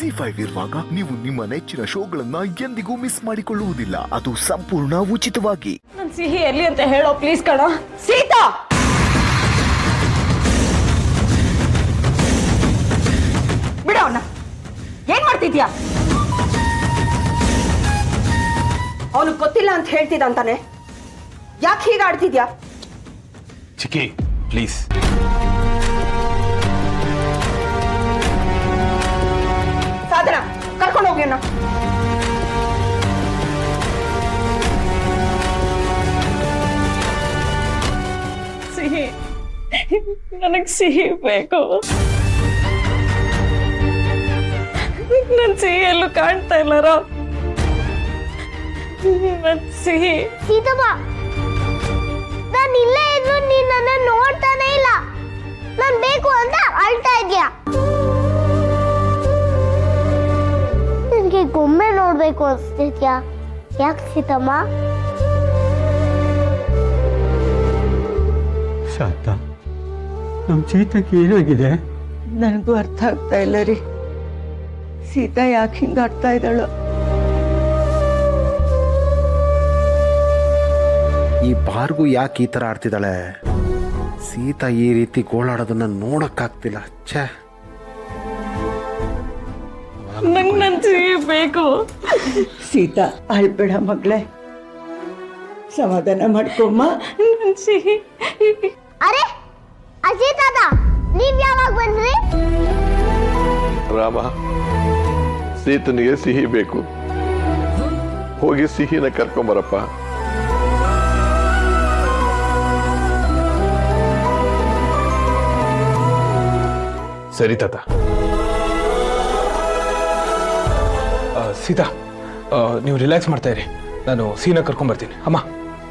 ZEE5 ಇರುವಾಗ ನೀವು ನಿಮ್ಮ ನೆಚ್ಚಿನ ಶೋಗಳನ್ನ ಎಂದಿಗೂ ಮಿಸ್ ಮಾಡಿಕೊಳ್ಳುವುದಿಲ್ಲ. ಅದು ಸಂಪೂರ್ಣ ಉಚಿತವಾಗಿ. ನನ್ ಸಿಹಿ ಎಲ್ಲಿ ಅಂತ ಹೇಳೋ ಪ್ಲೀಸ್ ಕಣ. ಸೀತಾ, ಬಿಡೋ ಅವನ್ನ. ಏನ್ ಮಾಡ್ತಿದ್ಯಾ? ಅವನು ಗೊತ್ತಿಲ್ಲ ಅಂತ ಹೇಳ್ತಿದ್ದ ಅಂತಾನೆ ಯಾಕೆ ಹೀಗೆ ಆಡ್ತಿದ್ಯಾ? ಚಿಕ್ಕಿ ಪ್ಲೀಸ್. ಸಾಧನ ಕರ್ಕೊಂಡು ಹೋಗಿ ಅಣ್ಣ. ಸಿಹಿ, ನನಗ್ ಸಿಹಿ ಬೇಕು. ನನ್ ಸಿಹಿ ಎಲ್ಲೂ ಕಾಣ್ತಾ ಇಲ್ಲಾರ. ನನ್ ಸಿಹಿ. ಸೀತಮ್ಮ, ನಾನು ಇಲ್ಲೇ ಇದ್ರು ನೀನ್ ನನ್ನ ನೋಡ್ತಾನೆ ಇಲ್ಲ. ನಾನ್ ಬೇಕು ಅಂತ ಅಳ್ತಾ ಇದ್ಯಾ? ನನಗೆ ಗೊಂಬೆ ನೋಡ್ಬೇಕು ಅನ್ಸ್ತಿದ್ಯಾ? ಯಾಕೆ ಸೀತಮ್ಮ? ಶಾಂತ, ನಮ್ಮ ಚೀತಕ್ಕೆ ಏನಾಗಿದೆ? ನನಗೂ ಅರ್ಥ ಆಗ್ತಾ ಇಲ್ಲ ರೀ. ಸೀತಾ ಯಾಕೆ ಹಿಂಗೆ ಆಡ್ತಾ ಇದ್ದಾಳು? ಈ ಬಾರ್ಗು ಯಾಕೆ ಈ ಥರ ಆಡ್ತಿದ್ದಾಳೆ? ಸೀತಾ ಈ ರೀತಿ ಗೋಳಾಡೋದನ್ನ ನೋಡಕ್ಕಾಗ್ತಿಲ್ಲ. ಛೇ, ನಂಗೆ ನನ್ ಸಿಹಿ ಬೇಕು. ಸೀತಾ ಅಳ್ಬೇಡ ಮಗಳೇ, ಸಮಾಧಾನ ಮಾಡ್ಕೊಮ್ಮ. ನನ್ ಸಿಹಿ. ಅರೆ ಅಜಯ್ ತಾತ, ನೀವ್ ಯಾವಾಗ ಬಂದ್ರಿ? ರಾಮ, ಸೀತನಿಗೆ ಸಿಹಿ ಬೇಕು. ಹೋಗಿ ಸಿಹಿನ ಕರ್ಕೊಂಬರಪ್ಪ. ಸರಿ ತಾತ. ಸೀತಾ, ನೀವು ರಿಲ್ಯಾಕ್ಸ್ ಮಾಡ್ತಾ ಇರಿ. ನಾನು ಸೀನ ಕರ್ಕೊಂಡ್ಬರ್ತೀನಿ. ಅಮ್ಮ,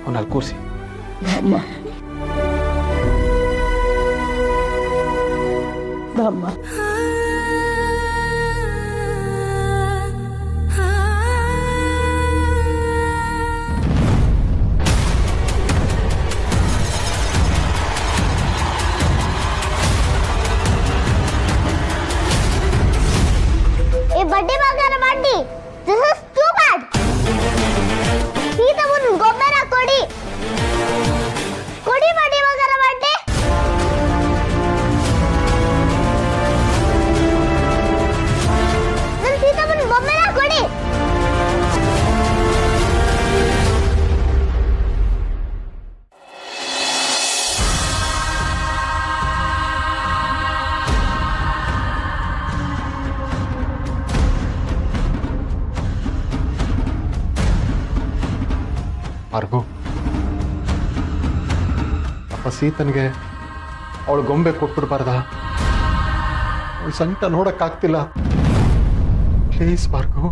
ಅವನ್ನ ಅಲ್ಲಿ ಕೂರಿಸಿ. ಬಾಮ್ಮ ಬಾಮ್ಮ. ಈ ಬಡ್ಡಿ ಮಗನ ಬಡ್ಡಿ, ದಿಸ್ ಇಸ್ ಟೂ ಬ್ಯಾಡ್. ಸೀತಮ್ಮನ ಗೊಂಬೆನ ಕೊಡಿ. ಕೊಡಿ ಬಡ್ಡಿ ಮಗನ ಬಡ್ಡಿ. ನನ್ನ ಸೀತಮ್ಮನ ಗೊಂಬೆನ ಕೊಡಿ. ಭಾರ್ಗು, ಅಪ್ಪ ಸೀತನಿಗೆ ಅವಳು ಗೊಂಬೆ ಕೊಟ್ಬಿಡ್ಬಾರ್ದ? ಅವಳು ಸಂಕಟ ನೋಡಕ್ಕಾಗ್ತಿಲ್ಲ. ಪ್ಲೀಸ್ ಭಾರ್ಗು.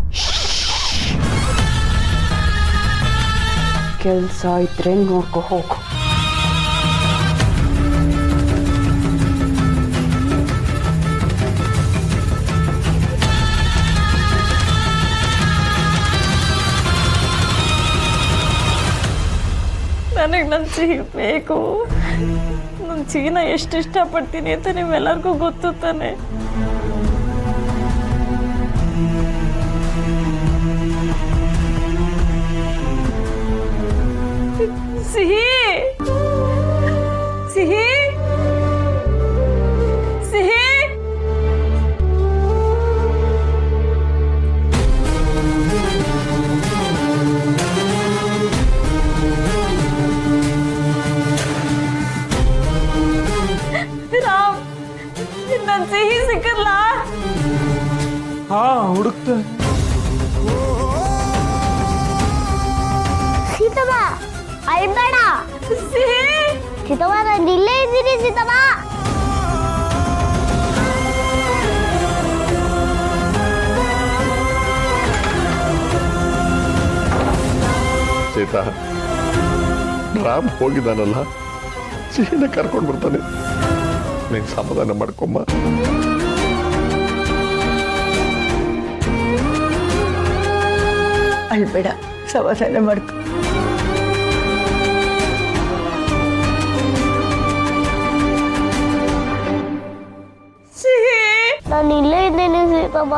ಕೆಲ್ಸ ಇದ್ರೆ ನೋಡ್ಕೊ ಹೋಗು. ನನಗೆ ನನ್ನ ಸಿಹಿ ಬೇಕು. ನನ್ನ ಸಿಹಿನ ಎಷ್ಟು ಇಷ್ಟಪಡ್ತೀನಿ ಅಂತ ನೀವೆಲ್ಲರಿಗೂ ಗೊತ್ತು ತಾನೆ. ಸಿಹಿ, ಸಿಹಿ, ಸಿಹಿ. ರಾಮ್, ನನ್ ಸಿಹಿ ಸಿಕ್ಕಲ್ಲ. ಹಾ, ಹುಡುಕ್ತ. ಸೀತಮ್ಮ ಅಳ್ಬೇಡ. ಸಿಹಿ, ಸೀತಮ್ಮ, ನಾನು ಇಲ್ಲೇ ಇದ್ದೀನಿ ಸೀತಮ್ಮ. ಸೀತಾ, ರಾಮ್ ಹೋಗಿದ್ದಾನಲ್ಲ, ಸಿಹಿನ ಕರ್ಕೊಂಡು ಬರ್ತಾನೆ. ನೀನು ಸಮಾಧಾನ ಮಾಡ್ಕೊಮ್ಮ. ಅಳ್ಬೇಡ, ಸಮಾಧಾನ ಮಾಡ್ಕೊ. ನಾನು ಇಲ್ಲೇ ಇದ್ದೇನೆ ಸೀತ. ಸೀತಮ್ಮ.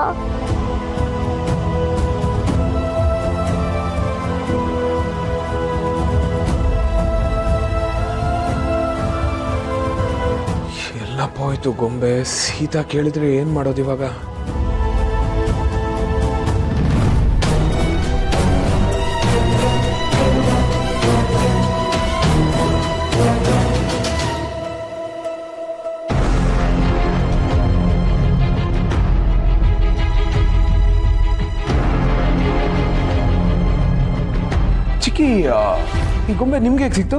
ಎಲ್ಲಪ್ಪ ಹೋಯ್ತು ಗೊಂಬೆ. ಸೀತಾ ಕೇಳಿದ್ರೆ ಏನ್ ಮಾಡೋದು ಇವಾಗ? ಚಿಕ್ಕಿ, ಈ ಗೊಂಬೆ ನಿಮ್ಗೆ ಹೇಗೆ ಸಿಕ್ತು?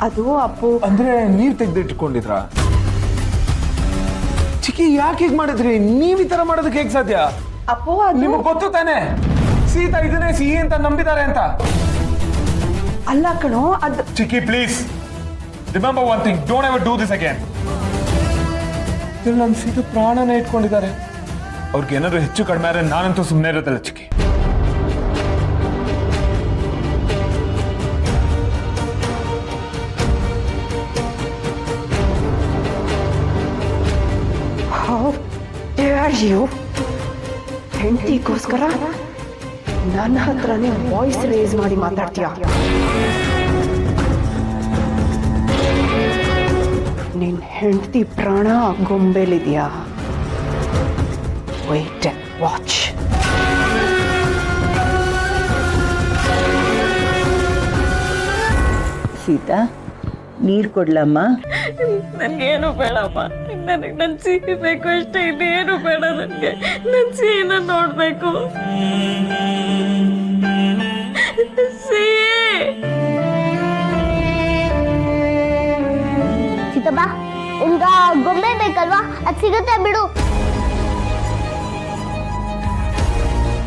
ಅದು ಅಪ್ಪು. ಅಂದ್ರೆ ನೀವ್ ತೆಗ್ದಿಟ್ಕೊಂಡಿದ್ರ? ಚಿಕ್ಕಿ ಯಾಕೆ ಹೀಗ್ ಮಾಡಿದ್ರಿ? ನೀವ್ ಈ ತರ ಮಾಡೋದಕ್ಕೆ ಹೇಗ್ ಸಾಧ್ಯ? ಅಪ್ಪು ಅದು ನಿಮಗ್ ಗೊತ್ತು ತಾನೆ ಸೀತಾ ಇದನ್ನೇ ಸಿಹಿ ಅಂತ ನಂಬಿದ್ದಾರೆ ಅಂತ. ಅಲ್ಲ ಕಣೋ, ಅದು ಚಿಕ್ಕಿ please remember one thing, don't ever do this again. ನನ್ನ ಸೀತಾ ಪ್ರಾಣನ ಇಟ್ಕೊಂಡಿದ್ದಾರೆ. ಅವ್ರಿಗೆ ಏನಾದ್ರು ಹೆಚ್ಚು ಕಡಿಮೆ ಆದ್ರೆ ನಾನಂತೂ ಸುಮ್ಮನೆ ಇರೋದಲ್ಲ ಚಿಕ್ಕಿ. How dare you? ಹೆಂಡತಿಗೋಸ್ಕರ ನನ್ನ ಹತ್ರನೇ ವಾಯ್ಸ್ ರೇಸ್ ಮಾಡಿ ಮಾತಾಡ್ತೀಯ? ನಿನ್ ಹೆಂಡತಿ ಪ್ರಾಣ ಗೊಂಬೆಲಿದ್ಯಾ? Wait and watch. ಸೀತಾ, ನೀರು ಕೊಡ್ಲಮ್ಮ? ನನಗೇನು ಬೇಡಮ್ಮ. ನನಗೆ ನನ್ನ ಸಿಹಿ ಬೇಕು ಅಷ್ಟೇ, ಇನ್ನೇನು ಬೇಡ ನನಗೆ. ನನ್ನ ಸಿಹಿನ ನೋಡ್ಬೇಕು. ಸಿಹಿ ಸೀತಮ್ಮ, ನಿಮ್ಗ ಗೊಂಬೆ ಬೇಕಲ್ವಾ? ಅದ್ ಸಿಗುತ್ತೆ ಬಿಡು.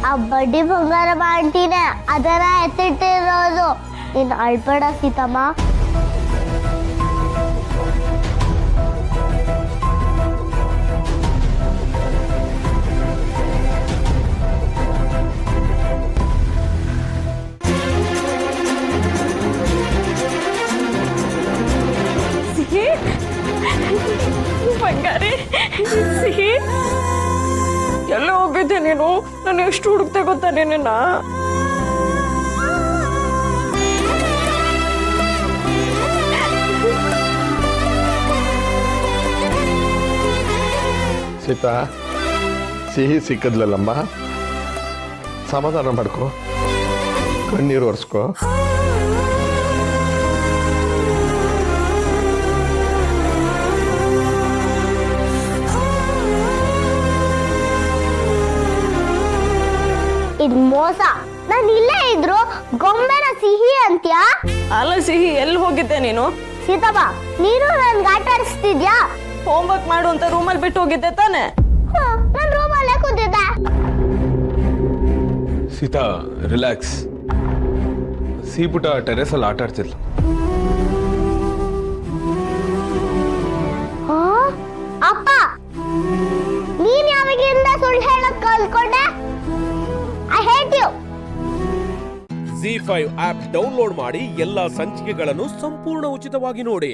ಆ ಬಡ್ಡಿ ಬಂಗಾರಮ್ಮ ಆಂಟಿನೇ ಅದನ್ನ ಎತ್ತಿಟ್ಟಿರೋದು. ನೀನ್ ಅಳ್ಬೇಡ ಸೀತಮ್ಮ. ಸಿಹಿ, ಬಂಗಾರಿ, ಸಿಹಿ ಎಲ್ಲ ಹೋಗಿದ್ದೆ ನೀನು? ನಾನು ಎಷ್ಟು ಹುಡುಕ್ತೆ ಗೊತ್ತಾ ನಿನ್ನ? ಸೀತಾ, ಸಿಹಿ ಸಿಕ್ಕದ್ಲಲ್ಲಮ್ಮ, ಸಮಾಧಾನ ಮಾಡ್ಕೊ, ಕಣ್ಣೀರು ಒರೆಸ್ಕೊ. ಇದ್ ಮೋಸ. ನಾನು ಇಲ್ಲೇ ಇದ್ರು ಗೊಂಬೆನ ಸಿಹಿ ಅಂತ್ಯಾ? ಅಲ್ಲ ಸಿಹಿ, ಎಲ್ಲಿ ಹೋಗಿದ್ದೆ ನೀನು? ಸೀತಮ್ಮ, ನೀನು ನನ್ಗೆ ಆಟ ಆಡಿಸ್ತಿದ್ಯಾ? ಹೋಮ್ವರ್ಕ್ ಮಾಡು ಅಂತ ರೂಮಲ್ಲಿ ಬಿಟ್ಟು ಹೋಗಿದ್ದೆ ತಾನೆ? ನಾನು ರೂಮಲ್ಲೇ ಕೂತಿದ್ದೆ. ಸೀತಾ ರಿಲ್ಯಾಕ್ಸ್. ಸೀಪುಟ ಟೆರೆಸ್ ಅಲ್ಲಿ ಆಟ ಆಡ್ತಿದ್ಲು. ಅಪ್ಪ, ನೀನ್ ಯಾವಾಗಿಂದ ಸುಳ್ಳು ಹೇಳಕ್ ಕಲ್ತ್ಕೊಂಡೆ? I hate you. ZEE5 app download ಮಾಡಿ ಎಲ್ಲಾ ಸಂಚಿಕೆಗಳನ್ನು ಸಂಪೂರ್ಣ ಉಚಿತವಾಗಿ ನೋಡಿ.